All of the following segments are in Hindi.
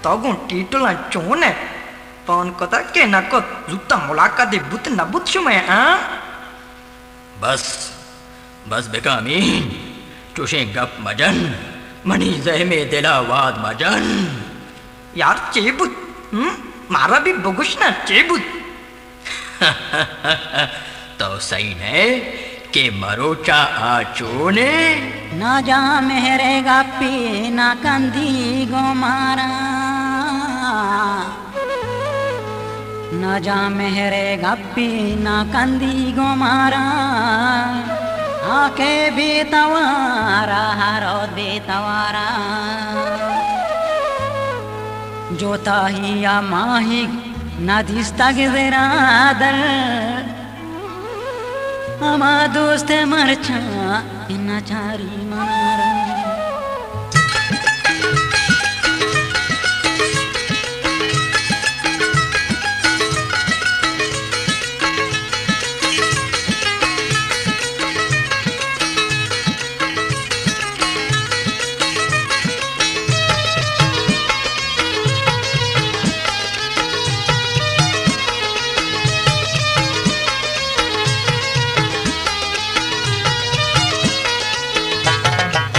tagun titulan chone pon kota ke nakot zuta मुलाकात दे बुत नबुत शुमे बस बेकामी तुझे गप मजन मनी जहमे दिलावाद मजन यार चेबुत मारा भी बगुश ना चेबुत तो सही ने के मरोचा आचोने ना जा मेरे गप्पी ना कंदी गो मारा ना जा मेरे गप्पी ना कंदी गो मारा आके भी तवारा हरो भी तवारा जोता ही या माही नदिस्ता गिरादर अमा दोस्त मरचा इन्ना चारी मारा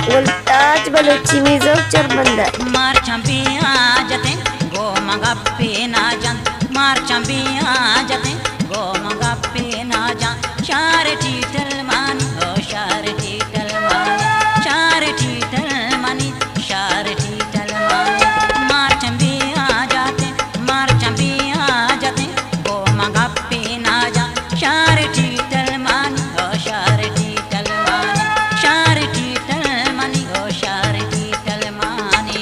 मुल्ताज बलूची मिजो चरबंदा मार चंपिया जते गो मगप्पे ना जान मार चंपिया जते गो मगप्पे ना जान चार टीटल मानी ओ चार टीटल मानी चार टीटल मानी चार टीटल मानी मार चंपिया जते गो मगप्पे ना जान चार टीटल मानी ओ चार टीटल मानी चार टीटल मानी ओ चार टीटल मानी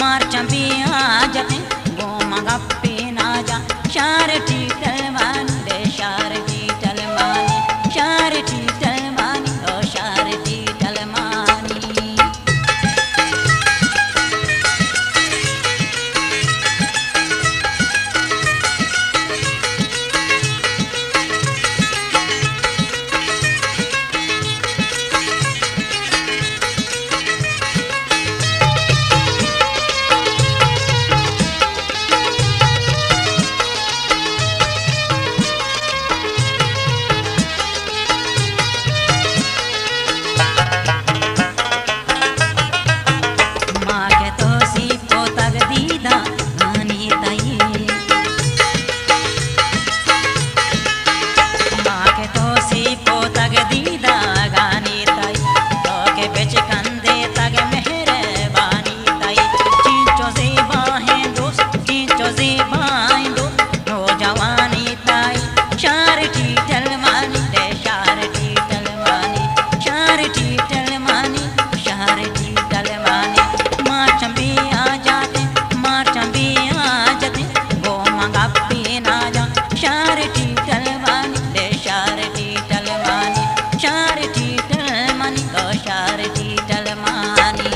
मार चंपिया जते गो मगप्पे ना जा चार टीटल मानी रे चार टीटल मानी चार टीटल मानी ओ चार टीटल मानी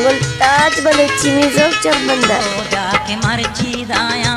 मुल्ताज बलूची मिजो चरबंदा जाके मर्ची दाया